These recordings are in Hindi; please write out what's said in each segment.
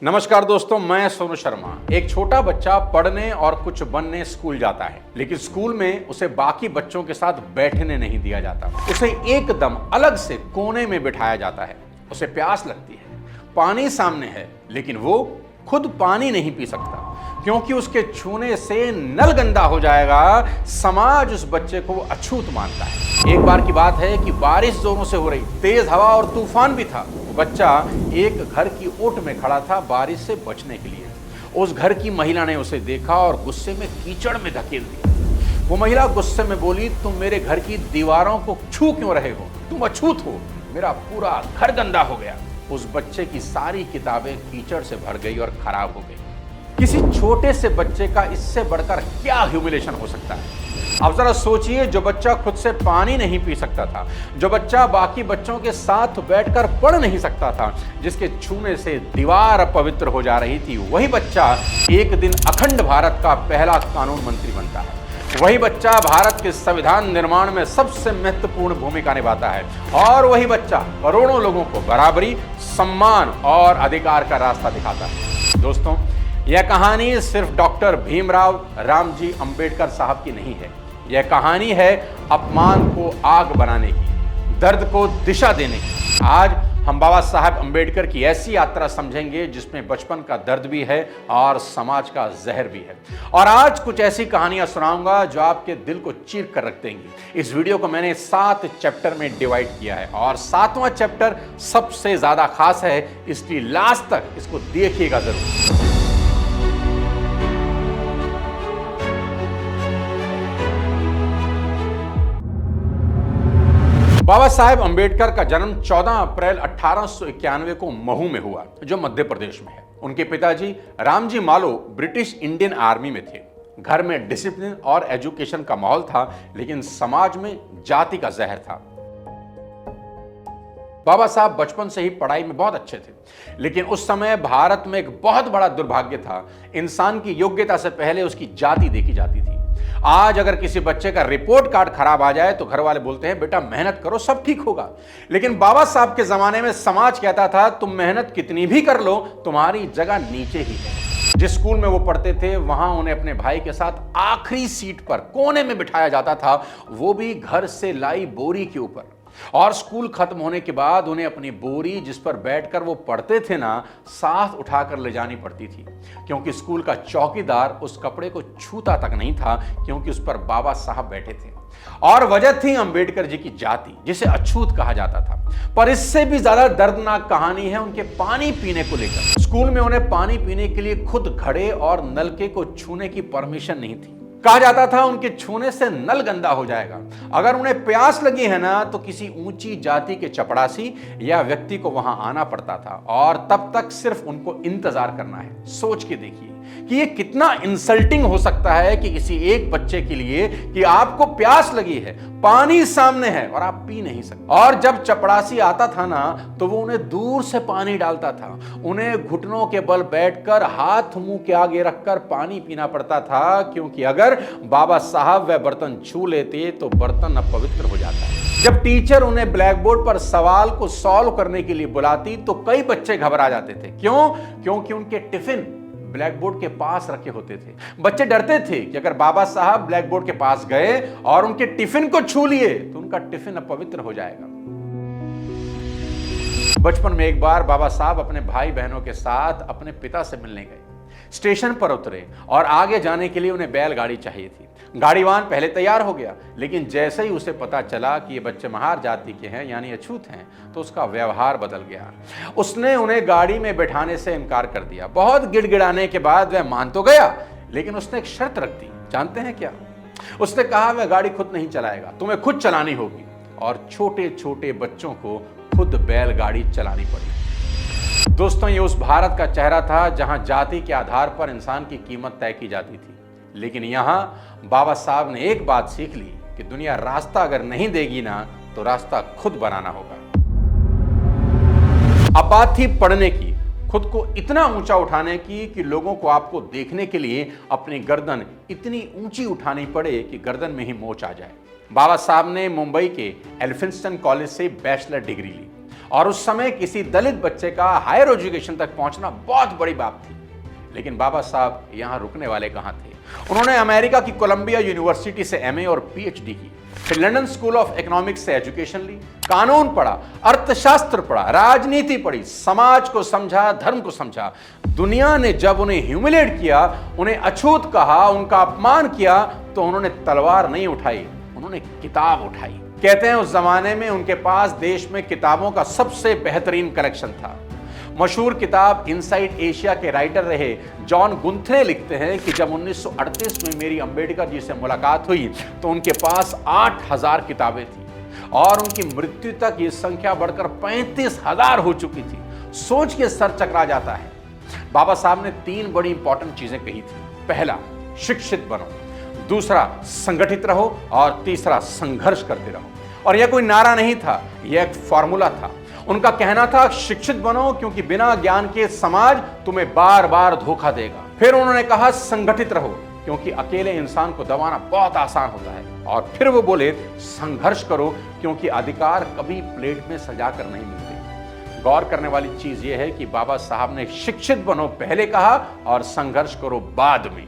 नमस्कार दोस्तों, मैं सोनू शर्मा। एक छोटा बच्चा पढ़ने और कुछ बनने स्कूल जाता है, लेकिन स्कूल में उसे बाकी बच्चों के साथ बैठने नहीं दिया जाता। उसे एकदम अलग से कोने में बिठाया जाता है। उसे प्यास लगती है, पानी सामने है, लेकिन वो खुद पानी नहीं पी सकता क्योंकि उसके छूने से नल गंदा हो जाएगा। समाज उस बच्चे को अछूत मानता है। एक बार की बात है कि बारिश जोरों से हो रही, तेज हवा और तूफान भी था। बच्चा एक घर की ओट में खड़ा था बारिश से बचने के लिए। उस घर की महिला ने उसे देखा और गुस्से में कीचड़ में धकेल दिया। वो महिला गुस्से में बोली, तुम मेरे घर की दीवारों को छू क्यों रहे हो? तुम अछूत हो, मेरा पूरा घर गंदा हो गया। उस बच्चे की सारी किताबें कीचड़ से भर गई और खराब हो गई। किसी छोटे से बच्चे का इससे बढ़कर क्या ह्यूमिलेशन हो सकता है? अब जरा सोचिए, जो बच्चा खुद से पानी नहीं पी सकता था, जो बच्चा बाकी बच्चों के साथ बैठकर पढ़ नहीं सकता था, जिसके छूने से दीवार अपवित्र हो जा रही थी, वही बच्चा एक दिन अखंड भारत का पहला कानून मंत्री बनता है। वही बच्चा भारत के संविधान निर्माण में सबसे महत्वपूर्ण भूमिका निभाता है। और वही बच्चा करोड़ों लोगों को बराबरी, सम्मान और अधिकार का रास्ता दिखाता है। दोस्तों, यह कहानी सिर्फ डॉक्टर भीमराव रामजी अंबेडकर साहब की नहीं है। यह कहानी है अपमान को आग बनाने की, दर्द को दिशा देने की। आज हम बाबा साहब अंबेडकर की ऐसी यात्रा समझेंगे जिसमें बचपन का दर्द भी है और समाज का जहर भी है। और आज कुछ ऐसी कहानियां सुनाऊंगा जो आपके दिल को चीर कर रख देंगी। इस वीडियो को मैंने 7 चैप्टर में डिवाइड किया है और 7वां चैप्टर सबसे ज्यादा खास है, इसलिए लास्ट तक इसको देखिएगा जरूर। बाबा साहेब अंबेडकर का जन्म 14 अप्रैल 1891 को महू में हुआ, जो मध्य प्रदेश में है। उनके पिताजी रामजी मालो ब्रिटिश इंडियन आर्मी में थे। घर में डिसिप्लिन और एजुकेशन का माहौल था, लेकिन समाज में जाति का जहर था। बाबा साहब बचपन से ही पढ़ाई में बहुत अच्छे थे, लेकिन उस समय भारत में एक बहुत बड़ा दुर्भाग्य था। इंसान की योग्यता से पहले उसकी जाति देखी जाती थी। आज अगर किसी बच्चे का रिपोर्ट कार्ड खराब आ जाए तो घर वाले बोलते हैं, बेटा मेहनत करो, सब ठीक होगा। लेकिन बाबा साहब के जमाने में समाज कहता था, तुम मेहनत कितनी भी कर लो, तुम्हारी जगह नीचे ही है। जिस स्कूल में वो पढ़ते थे वहां उन्हें अपने भाई के साथ आखिरी सीट पर कोने में बिठाया जाता था, वो भी घर से लाई बोरी के ऊपर। और स्कूल खत्म होने के बाद उन्हें अपनी बोरी, जिस पर बैठकर वो पढ़ते थे ना, साथ उठाकर ले जानी पड़ती थी, क्योंकि स्कूल का चौकीदार उस कपड़े को छूता तक नहीं था, क्योंकि उस पर बाबा साहब बैठे थे। और वजह थी अंबेडकर जी की जाति, जिसे अछूत कहा जाता था। पर इससे भी ज्यादा दर्दनाक कहानी है उनके पानी पीने को लेकर। स्कूल में उन्हें पानी पीने के लिए खुद घड़े और नलके को छूने की परमिशन नहीं थी। कहा जाता था उनके छूने से नल गंदा हो जाएगा। अगर उन्हें प्यास लगी है ना, तो किसी ऊंची जाति के चपड़ासी या व्यक्ति को वहां आना पड़ता था और तब तक सिर्फ उनको इंतजार करना है। सोच के देखिए कि ये कितना इंसल्टिंग हो सकता है कि किसी एक बच्चे के लिए कि आपको प्यास लगी है, पानी सामने है और आप पी नहीं सकते। और जब चपड़ासी आता था ना, तो वो उन्हें दूर से पानी डालता था। उन्हें घुटनों के बल बैठकर हाथ मुंह के आगे रखकर पानी पीना पड़ता था, क्योंकि अगर बाबा साहब वह बर्तन छू लेते तो बर्तन अपवित्र हो जाता। जब टीचर उन्हें ब्लैक बोर्ड पर सवाल को सॉल्व करने के लिए बुलाती तो कई बच्चे घबरा जाते थे। क्यों? क्योंकि उनके टिफिन ब्लैक बोर्ड के पास रखे होते थे। बच्चे डरते थे कि अगर बाबा साहब ब्लैक बोर्ड के पास गए और उनके टिफिन को छू लिए तो उनका टिफिन अपवित्र हो जाएगा। बचपन में एक बार बाबा साहब अपने भाई बहनों के साथ अपने पिता से मिलने गए। स्टेशन पर उतरे और आगे जाने के लिए उन्हें बैलगाड़ी चाहिए थी। गाड़ीवान पहले तैयार हो गया, लेकिन जैसे ही उसे पता चला कि ये बच्चे महार जाति के हैं, यानी अछूत हैं, तो उसका व्यवहार बदल गया। उसने उन्हें गाड़ी में बैठाने से इनकार कर दिया। बहुत गिड़गिड़ाने के बाद वह मान तो गया, लेकिन उसने एक शर्त रख दी। जानते हैं क्या? उसने कहा, वह गाड़ी खुद नहीं चलाएगा, तुम्हें खुद चलानी होगी। और छोटे छोटे बच्चों को खुद बैलगाड़ी चलानी पड़ी। दोस्तों, ये उस भारत का चेहरा था जहां जाति के आधार पर इंसान की कीमत तय की जाती थी। लेकिन यहां बाबा साहब ने एक बात सीख ली कि दुनिया रास्ता अगर नहीं देगी ना, तो रास्ता खुद बनाना होगा। अब बात थी पढ़ने की, खुद को इतना ऊंचा उठाने की कि लोगों को आपको देखने के लिए अपनी गर्दन इतनी ऊंची उठानी पड़े कि गर्दन में ही मोच आ जाए। बाबा साहब ने मुंबई के एल्फिंस्टन कॉलेज से बैचलर डिग्री ली और उस समय किसी दलित बच्चे का हायर एजुकेशन तक पहुंचना बहुत बड़ी बात थी। लेकिन बाबा साहब यहां रुकने वाले कहां थे। उन्होंने अमेरिका की कोलंबिया यूनिवर्सिटी से एमए और पीएचडी की, फिर लंदन स्कूल ऑफ इकोनॉमिक्स से एजुकेशन ली, कानून पढ़ा, अर्थशास्त्र पढ़ा, राजनीति पढ़ी, समाज को समझा, धर्म को समझा। दुनिया ने जब उन्हें ह्यूमिलेट किया, उन्हें अछूत कहा, उनका अपमान किया, तो उन्होंने तलवार नहीं उठाई, उन्होंने किताब उठाई। कहते हैं उस जमाने में उनके पास देश में किताबों का सबसे बेहतरीन कलेक्शन था। मशहूर किताब इनसाइड एशिया के राइटर रहे जॉन गुंथरे लिखते हैं कि जब 1938 में मेरी अंबेडकर जी से मुलाकात हुई तो उनके पास 8000 किताबें थी और उनकी मृत्यु तक ये संख्या बढ़कर 35,000 हो चुकी थी। सोच के सर चकरा जाता है। बाबा साहब ने 3 बड़ी इंपॉर्टेंट चीजें कही थी। पहला, शिक्षित बनो, दूसरा, संगठित रहो, और तीसरा, संघर्ष करते रहो। और यह कोई नारा नहीं था, यह एक फॉर्मूला था। उनका कहना था शिक्षित बनो क्योंकि बिना ज्ञान के समाज तुम्हें बार बार धोखा देगा। फिर उन्होंने कहा संगठित रहो क्योंकि अकेले इंसान को दबाना बहुत आसान होता है। और फिर वो बोले संघर्ष करो क्योंकि अधिकार कभी प्लेट में सजा कर नहीं मिलते। गौर करने वाली चीज यह है कि बाबा साहब ने शिक्षित बनो पहले कहा और संघर्ष करो बाद में,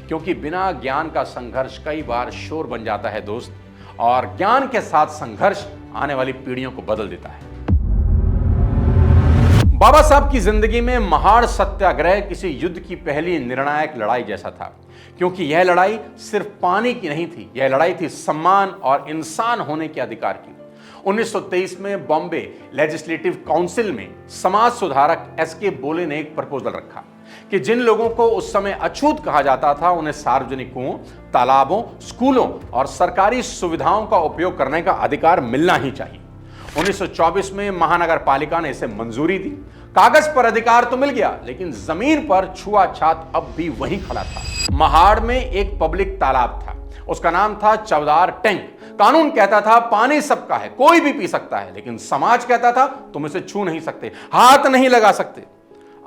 क्योंकि बिना ज्ञान का संघर्ष कई बार शोर बन जाता है दोस्त, और ज्ञान के साथ संघर्ष आने वाली पीढ़ियों को बदल देता है। बाबा साहब की जिंदगी में महाड़ सत्याग्रह किसी युद्ध की पहली निर्णायक लड़ाई जैसा था, क्योंकि यह लड़ाई सिर्फ पानी की नहीं थी, यह लड़ाई थी सम्मान और इंसान होने के अधिकार की। 1923 में बॉम्बे लेजिस्लेटिव काउंसिल में समाज सुधारक एसके बोले ने एक प्रपोजल रखा कि जिन लोगों को उस समय अछूत कहा जाता था उन्हें सार्वजनिक कुओं, तालाबों, स्कूलों और सरकारी सुविधाओं का उपयोग करने का अधिकार मिलना ही चाहिए। 1924 में महानगर पालिका ने इसे मंजूरी दी। कागज पर अधिकार तो मिल गया, लेकिन जमीन पर छुआछात अब भी वहीं खड़ा था। महाड़ में एक पब्लिक तालाब था, उसका नाम था चवदार टैंक। कानून कहता था पानी सबका है, कोई भी पी सकता है, लेकिन समाज कहता था तुम इसे छू नहीं सकते, हाथ नहीं लगा सकते।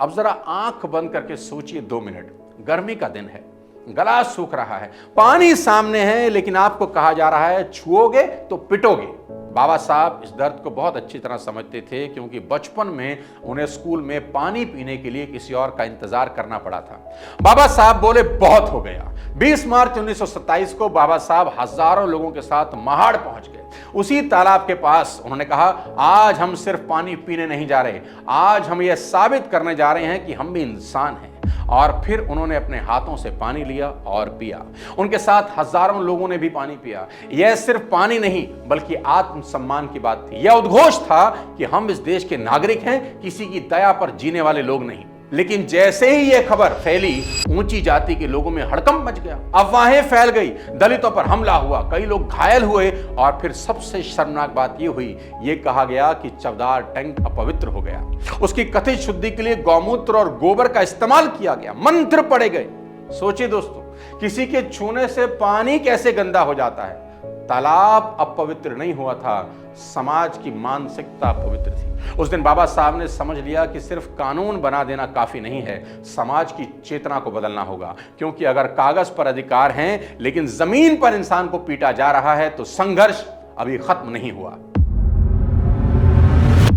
अब जरा आंख बंद करके सोचिए 2 मिनट। गर्मी का दिन है, गला सूख रहा है, पानी सामने है, लेकिन आपको कहा जा रहा है छुओगे तो पिटोगे। बाबा साहब इस दर्द को बहुत अच्छी तरह समझते थे, क्योंकि बचपन में उन्हें स्कूल में पानी पीने के लिए किसी और का इंतजार करना पड़ा था। बाबा साहब बोले बहुत हो गया। 20 मार्च 1927 को बाबा साहब हजारों लोगों के साथ महाड़ पहुंच गए। उसी तालाब के पास उन्होंने कहा आज हम सिर्फ पानी पीने नहीं जा रहे, आज हम यह साबित करने जा रहे हैं कि हम भी इंसान हैं। और फिर उन्होंने अपने हाथों से पानी लिया और पिया। उनके साथ हजारों लोगों ने भी पानी पिया। यह सिर्फ पानी नहीं बल्कि आत्मसम्मान की बात थी। यह उद्घोष था कि हम इस देश के नागरिक हैं, किसी की दया पर जीने वाले लोग नहीं। लेकिन जैसे ही यह खबर फैली, ऊंची जाति के लोगों में हड़कंप मच गया, अफवाहें फैल गई, दलितों पर हमला हुआ, कई लोग घायल हुए और फिर सबसे शर्मनाक बात यह हुई, यह कहा गया कि चवदार टैंक अपवित्र हो गया। उसकी कथित शुद्धि के लिए गौमूत्र और गोबर का इस्तेमाल किया गया, मंत्र पढ़े गए। सोचिए दोस्तों, किसी के छूने से पानी कैसे गंदा हो जाता है। तालाब अपवित्र नहीं हुआ था, समाज की मानसिकता पवित्र थी। उस दिन बाबा साहब ने समझ लिया कि सिर्फ कानून बना देना काफी नहीं है, समाज की चेतना को बदलना होगा। क्योंकि अगर कागज पर अधिकार हैं लेकिन जमीन पर इंसान को पीटा जा रहा है तो संघर्ष अभी खत्म नहीं हुआ।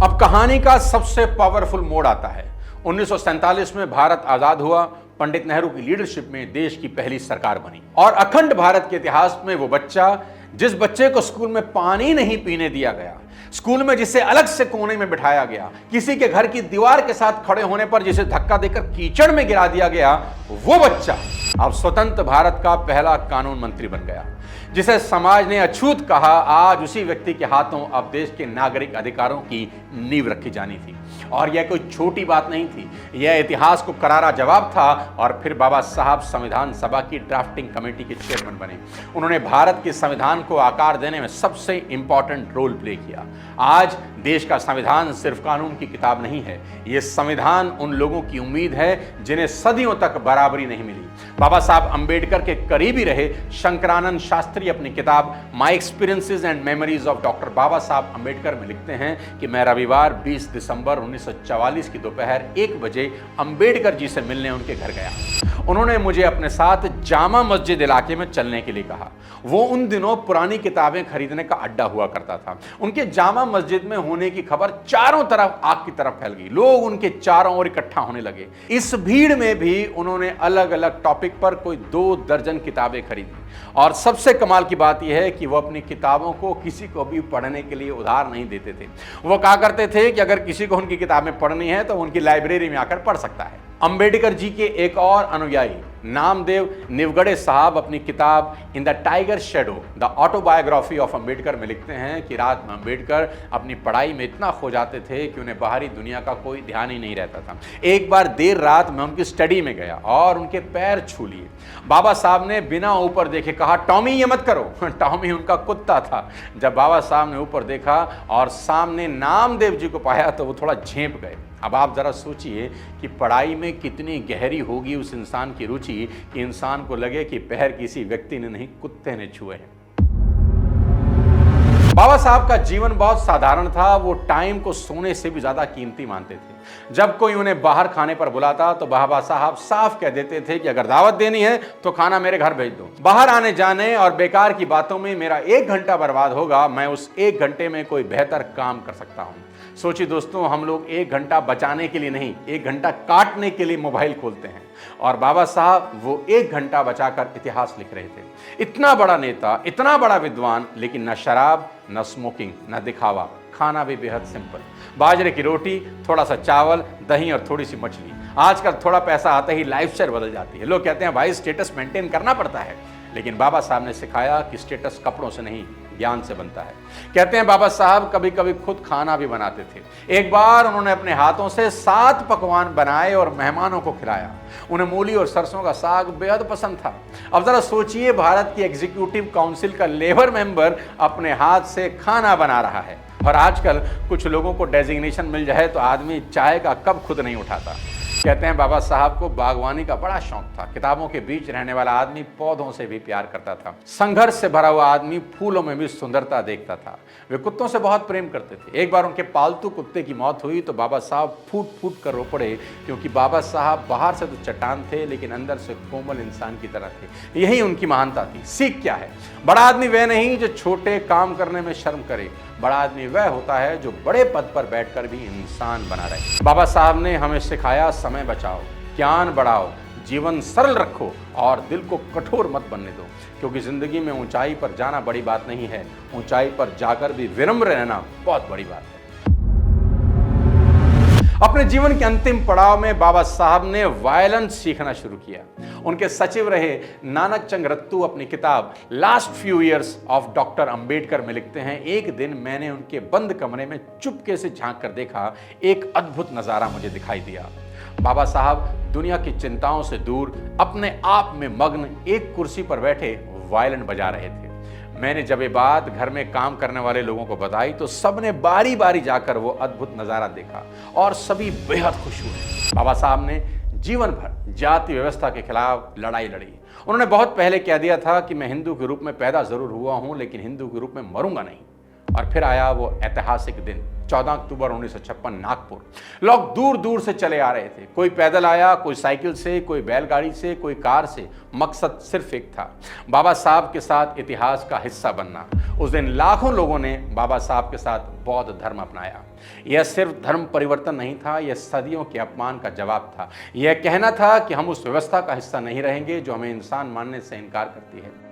अब कहानी का सबसे पावरफुल मोड़ आता है। 1947 में भारत आजाद हुआ। पंडित नेहरू की लीडरशिप में देश की पहली सरकार बनी और अखंड भारत के इतिहास में वो बच्चा, जिस बच्चे को स्कूल में पानी नहीं पीने दिया गया, स्कूल में जिसे अलग से कोने में बिठाया गया, किसी के घर की दीवार के साथ खड़े होने पर जिसे धक्का देकर कीचड़ में गिरा दिया गया, वो बच्चा अब स्वतंत्र भारत का पहला कानून मंत्री बन गया। जिसे समाज ने अछूत कहा, आज उसी व्यक्ति के हाथों अब देश के नागरिक अधिकारों की नींव रखी जानी थी। और यह कोई छोटी बात नहीं थी, यह इतिहास को करारा जवाब था। और फिर बाबा साहब संविधान सभा की ड्राफ्टिंग कमेटी के चेयरमैन बने। उन्होंने भारत के संविधान को आकार देने में सबसे इंपॉर्टेंट रोल प्ले किया। आज देश का संविधान सिर्फ कानून की किताब नहीं है, यह संविधान उन लोगों की उम्मीद है जिन्हें सदियों तक बराबरी नहीं मिली। बाबा साहब अंबेडकर के करीबी रहे शंकरानंद शास्त्री की अपनी किताब my experiences and memories of doctor Baba Saheb Ambedkar में लिखते हैं कि मैं रविवार 20 दिसंबर 1944 की दोपहर 1 बजे अम्बेडकर जी से मिलने उनके घर गया। उन्होंने मुझे अपने साथ जामा मस्जिद इलाके में चलने के लिए कहा। वो उन दिनों पुरानी किताबें खरीदने का अड्डा हुआ करता था। उनके जामा मस्जिद में होने की खबर चारों तरफ आग की तरफ फैल गई। लोग उनके चारों ओर इकट्ठा होने लगे। इस भीड़ में भी उन्होंने अलग अलग टॉपिक पर कोई 2 दर्जन किताबें खरीदी। और सबसे कमाल की बात यह है कि वो अपनी किताबों को किसी को भी पढ़ने के लिए उधार नहीं देते थे। वो कहा करते थे कि अगर किसी को उनकी किताबें पढ़नी है तो उनकी लाइब्रेरी में आकर पढ़ सकता है। अंबेडकर जी के एक और अनुयायी नामदेव निवगड़े साहब अपनी किताब in the tiger shadow the autobiography of Ambedkar में लिखते हैं कि रात में अंबेडकर अपनी पढ़ाई में इतना खो जाते थे कि उन्हें बाहरी दुनिया का कोई ध्यान ही नहीं रहता था। एक बार देर रात में उनकी स्टडी में गया और उनके पैर छू लिए। बाबा साहब ने बिना ऊपर देखे कहा, टॉमी ये मत करो। टॉमी उनका कुत्ता था। जब बाबा साहब ने ऊपर देखा और सामने नामदेव जी को पाया तो वो थोड़ा झेंप गए। अब आप जरा सोचिए कि पढ़ाई में कितनी गहरी होगी उस इंसान की रुचि कि इंसान को लगे कि पैर किसी व्यक्ति ने नहीं, कुत्ते ने छुए हैं। बाबा साहब का जीवन बहुत साधारण था। वो टाइम को सोने से भी ज्यादा कीमती मानते थे। जब कोई उन्हें बाहर खाने पर बुलाता तो बाबा साहब साफ कह देते थे कि अगर दावत देनी है तो खाना मेरे घर भेज दो। बाहर आने जाने और बेकार की बातों में मेरा 1 घंटा बर्बाद होगा, मैं उस 1 घंटे में कोई बेहतर काम कर सकता हूं। सोचिए दोस्तों, हम लोग 1 घंटा बचाने के लिए नहीं, 1 घंटा काटने के लिए मोबाइल खोलते हैं। और बाबा साहब वो 1 घंटा बचाकर इतिहास लिख रहे थे। इतना बड़ा नेता, इतना बड़ा विद्वान, लेकिन न शराब, न स्मोकिंग, न दिखावा, खाना भी बेहद सिंपल। बाजरे की रोटी, थोड़ा सा चावल, दही और थोड़ी सी मछली। आजकल थोड़ा पैसा आते ही लाइफस्टाइल बदल जाती है। लोग कहते हैं भाई स्टेटस मेंटेन करना पड़ता है, लेकिन बाबा साहब ने सिखाया कि स्टेटस कपड़ों से नहीं, ज्ञान से बनता है। कहते हैं बाबा साहब कभी कभी खुद खाना भी बनाते थे। एक बार उन्होंने अपने हाथों से 7 पकवान बनाए और मेहमानों को खिलाया। उन्हें मूली और सरसों का साग बेहद पसंद था। अब जरा सोचिए, भारत की एग्जीक्यूटिव काउंसिल का लेबर मेंबर अपने हाथ से खाना बना रहा है। और आजकल कुछ लोगों को डेजिग्नेशन मिल जाए तो आदमी चाय का कप खुद नहीं उठाता। कहते हैं बाबा साहब को बागवानी का बड़ा शौक था। किताबों के बीच रहने वाला आदमी पौधों से भी प्यार करता था। संघर्ष से भरा हुआ आदमी फूलों में भी सुंदरता देखता था। वे कुत्तों से बहुत प्रेम करते थे। एक बार उनके पालतू कुत्ते की मौत हुई तो बाबा साहब फूट फूट कर रो पड़े, क्योंकि बाबा साहब बाहर से तो चट्टान थे लेकिन अंदर से कोमल इंसान की तरह थे। यही उनकी महानता थी। सीख क्या है? बड़ा आदमी वह नहीं जो छोटे काम करने में शर्म करे। बड़ा आदमी वह होता है जो बड़े पद पर बैठकर भी इंसान बना रहे। बाबा साहब ने हमें सिखाया, समय बचाओ, ज्ञान बढ़ाओ, जीवन सरल रखो और दिल को कठोर मत बनने दो, क्योंकि जिंदगी में ऊंचाई पर जाना बड़ी बात नहीं है, ऊंचाई पर जाकर भी विनम्र रहना बहुत बड़ी बात है। अपने जीवन के अंतिम पड़ाव में बाबा साहब ने वायलेंस सीखना शुरू किया। उनके सचिव रहे नानक चंद रत्तू अपनी किताब last few years of doctor Ambedkar में लिखते हैं, एक दिन मैंने उनके बंद कमरे में चुपके से झांक कर देखा। एक अद्भुत नजारा मुझे दिखाई दिया। बाबा साहब दुनिया की चिंताओं से दूर अपने आप में मग्न एक कुर्सी पर बैठे वायलिन बजा रहे थे। मैंने जब ये बात घर में काम करने वाले लोगों को बताई तो सबने बारी बारी जाकर वो अद्भुत नजारा देखा और सभी बेहद खुश हुए। बाबा साहब ने जीवन भर जाति व्यवस्था के खिलाफ लड़ाई लड़ी। उन्होंने बहुत पहले कह दिया था कि मैं हिंदू के रूप में पैदा जरूर हुआ हूं, लेकिन हिंदू के रूप में मरूंगा नहीं। और फिर आया वो ऐतिहासिक दिन, 14 अक्टूबर 1956, नागपुर। लोग दूर दूर से चले आ रहे थे। कोई पैदल आया, कोई साइकिल से, कोई बैलगाड़ी से, कोई कार से। मकसद सिर्फ एक था, बाबा साहब के साथ इतिहास का हिस्सा बनना। उस दिन लाखों लोगों ने बाबा साहब के साथ बौद्ध धर्म अपनाया। यह सिर्फ धर्म परिवर्तन नहीं था, यह सदियों के अपमान का जवाब था। यह कहना था कि हम उस व्यवस्था का हिस्सा नहीं रहेंगे जो हमें इंसान मानने से इनकार करती है।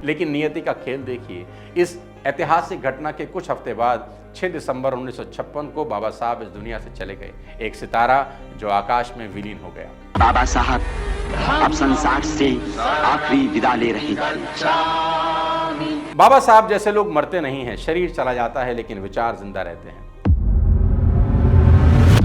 लेकिन नियति का खेल देखिए, इस ऐतिहासिक घटना के कुछ हफ्ते बाद 6 दिसंबर 1956 को बाबा साहब इस दुनिया से चले गए। एक सितारा जो आकाश में विलीन हो गया। बाबा साहब अब संसार से आखिरी विदा ले रहे हैं। बाबा साहब जैसे लोग मरते नहीं हैं, शरीर चला जाता है लेकिन विचार जिंदा रहते हैं।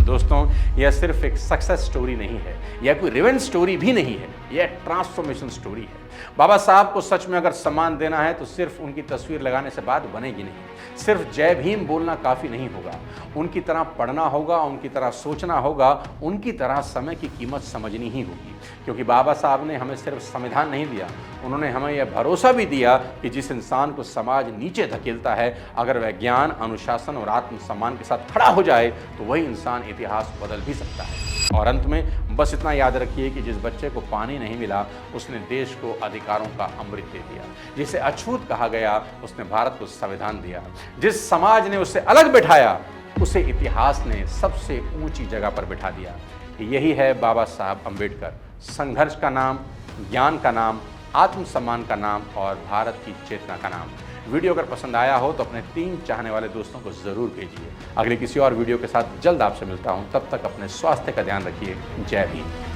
दोस्तों, यह सिर्फ एक सक्सेस स्टोरी नहीं है, यह कोई रिवेंज स्टोरी भी नहीं है, यह ट्रांसफॉर्मेशन स्टोरी है। बाबा साहब को सच में अगर सम्मान देना है तो सिर्फ उनकी तस्वीर लगाने से बात बनेगी नहीं, सिर्फ जय भीम बोलना काफ़ी नहीं होगा। उनकी तरह पढ़ना होगा, उनकी तरह सोचना होगा, उनकी तरह समय की कीमत समझनी ही होगी। क्योंकि बाबा साहब ने हमें सिर्फ संविधान नहीं दिया, उन्होंने हमें यह भरोसा भी दिया कि जिस इंसान को समाज नीचे धकेलता है, अगर वह ज्ञान, अनुशासन और आत्मसम्मान के साथ खड़ा हो जाए तो वही इंसान इतिहास बदल भी सकता है। और अंत में बस इतना याद रखिए कि जिस बच्चे को पानी नहीं मिला उसने देश को अधिकारों का अमृत दे दिया, जिसे अछूत कहा गया उसने भारत को संविधान दिया, जिस समाज ने उसे अलग बिठाया उसे इतिहास ने सबसे ऊंची जगह पर बिठा दिया। यही है बाबा साहब अम्बेडकर, संघर्ष का नाम, ज्ञान का नाम, आत्मसम्मान का नाम और भारत की चेतना का नाम। वीडियो अगर पसंद आया हो तो अपने 3 चाहने वाले दोस्तों को ज़रूर भेजिए। अगले किसी और वीडियो के साथ जल्द आपसे मिलता हूं, तब तक अपने स्वास्थ्य का ध्यान रखिए। जय हिंद।